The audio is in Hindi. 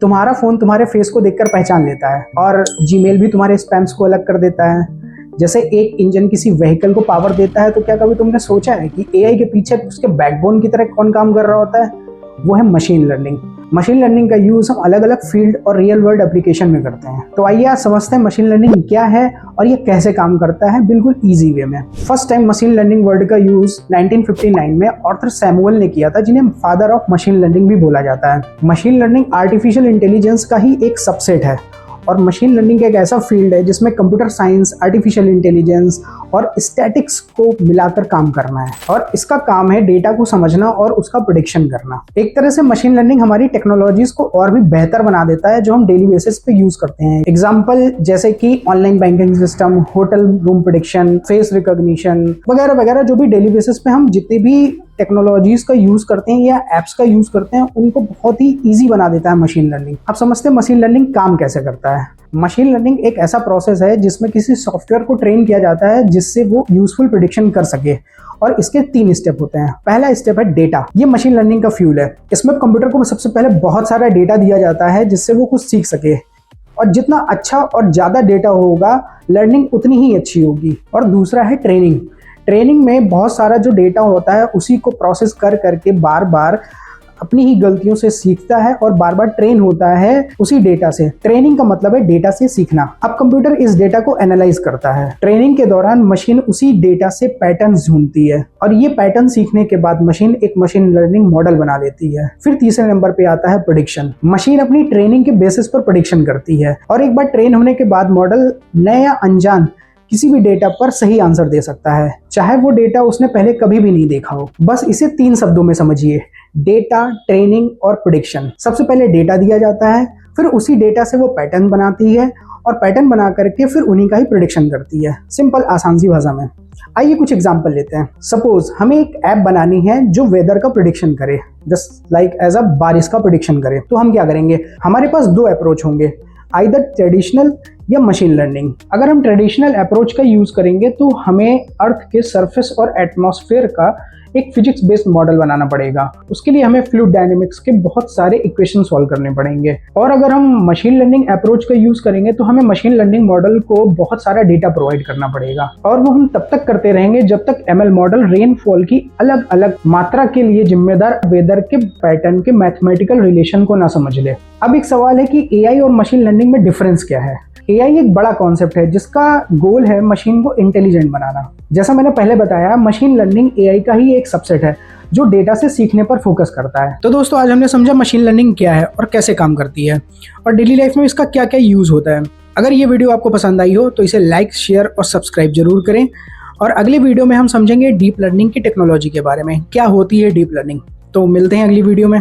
तुम्हारा फोन तुम्हारे फेस को देखकर पहचान लेता है और जीमेल भी तुम्हारे स्पैम्स को अलग कर देता है। जैसे एक इंजन किसी व्हीकल को पावर देता है, तो क्या कभी तुमने सोचा है कि एआई के पीछे उसके बैकबोन की तरह कौन काम कर रहा होता है? वो है मशीन लर्निंग। मशीन लर्निंग का यूज हम अलग अलग फील्ड और रियल वर्ल्ड एप्लीकेशन में करते हैं। तो आइए आज समझते हैं मशीन लर्निंग क्या है और ये कैसे काम करता है बिल्कुल इजी वे में। First time machine learning word का यूज 1959 में आर्थर सैमुअल ने किया था, जिन्हें फादर ऑफ मशीन लर्निंग भी बोला जाता है। मशीन लर्निंग आर्टिफिशियल इंटेलिजेंस का ही एक सबसेट है और मशीन लर्निंग एक ऐसा फील्ड है जिसमें कंप्यूटर साइंस, आर्टिफिशियल इंटेलिजेंस और स्टैटिक्स को मिलाकर काम करना है। और इसका काम है डेटा को समझना और उसका प्रेडिक्शन करना। एक तरह से मशीन लर्निंग हमारी टेक्नोलॉजीज को और भी बेहतर बना देता है जो हम डेली बेसिस पे यूज करते हैं। एग्जाम्पल जैसे कि online banking system, hotel room prediction, face recognition वगैरह वगैरह, जो भी डेली बेसिस पे हम जितने भी टेक्नोलॉजीज का यूज करते हैं या एप्स का यूज करते हैं, उनको बहुत ही इजी बना देता है मशीन लर्निंग। अब समझते हैं मशीन लर्निंग काम कैसे करता है। मशीन लर्निंग एक ऐसा प्रोसेस है जिसमें किसी सॉफ्टवेयर को ट्रेन किया जाता है जिससे वो यूजफुल प्रेडिक्शन कर सके। और इसके 3 स्टेप होते हैं। पहला स्टेप है डेटा। ये मशीन लर्निंग का फ्यूल है। इसमें कंप्यूटर को सबसे पहले बहुत सारा डेटा दिया जाता है जिससे वो कुछ सीख सके, और जितना अच्छा और ज़्यादा डेटा होगा लर्निंग उतनी ही अच्छी होगी। और दूसरा है ट्रेनिंग। ट्रेनिंग में बहुत सारा जो डेटा होता है उसी को प्रोसेस कर करके बार बार अपनी ही गलतियों से सीखता है और बार बार ट्रेन होता है उसी डेटा से। ट्रेनिंग का मतलब है डेटा से सीखना। अब कंप्यूटर इस डेटा को एनालाइज करता है। ट्रेनिंग के दौरान मशीन उसी डेटा से पैटर्न्स ढूंढती है और ये पैटर्न सीखने के बाद मशीन एक मशीन लर्निंग मॉडल बना लेती है। फिर तीसरे नंबर पे आता है प्रेडिक्शन। मशीन अपनी ट्रेनिंग के बेसिस पर प्रेडिक्शन करती है और एक बार ट्रेन होने के बाद मॉडल नए या अनजान किसी भी डेटा पर सही आंसर दे सकता है, चाहे वो डेटा उसने पहले कभी भी नहीं देखा हो। बस इसे 3 शब्दों में समझिए: डेटा, ट्रेनिंग और प्रेडिक्शन। सबसे पहले डेटा दिया जाता है, फिर उसी डेटा से वो पैटर्न बनाती है और पैटर्न बना करके फिर उन्हीं का ही प्रेडिक्शन करती है। सिंपल आसान सी भाषा में। आइए कुछ एग्जांपल लेते हैं। सपोज हमें एक ऐप बनानी है जो वेदर का प्रेडिक्शन करे, जस्ट लाइक एज अ बारिश का प्रेडिक्शन करे। तो हम क्या करेंगे? हमारे पास 2 अप्रोच होंगे, आइदर ट्रेडिशनल या मशीन लर्निंग। अगर हम ट्रेडिशनल अप्रोच का यूज करेंगे तो हमें अर्थ के सरफेस और एटमॉस्फेयर का एक फिजिक्स बेस्ड मॉडल बनाना पड़ेगा। उसके लिए हमें फ्लूइड डायनेमिक्स के बहुत सारे इक्वेशन सॉल्व करने पड़ेंगे। और अगर हम मशीन लर्निंग अप्रोच का यूज करेंगे तो हमें मशीन लर्निंग मॉडल को बहुत सारा डेटा प्रोवाइड करना पड़ेगा, और वो हम तब तक करते रहेंगे जब तक एमएल मॉडल रेनफॉल की अलग अलग मात्रा के लिए जिम्मेदार वेदर के पैटर्न के मैथमेटिकल रिलेशन को ना समझ ले। अब एक सवाल है कि एआई और मशीन लर्निंग में डिफरेंस क्या है। एआई एक बड़ा कॉन्सेप्ट है जिसका गोल है मशीन को इंटेलिजेंट बनाना। जैसा मैंने पहले बताया, मशीन लर्निंग एआई का ही एक सबसेट है जो डेटा से सीखने पर फोकस करता है। तो दोस्तों, आज हमने समझा मशीन लर्निंग क्या है और कैसे काम करती है और डेली लाइफ में इसका क्या क्या यूज होता है। अगर ये वीडियो आपको पसंद आई हो तो इसे लाइक, शेयर और सब्सक्राइब जरूर करें। और अगले वीडियो में हम समझेंगे डीप लर्निंग की टेक्नोलॉजी के बारे में, क्या होती है डीप लर्निंग। तो मिलते हैं अगली वीडियो में।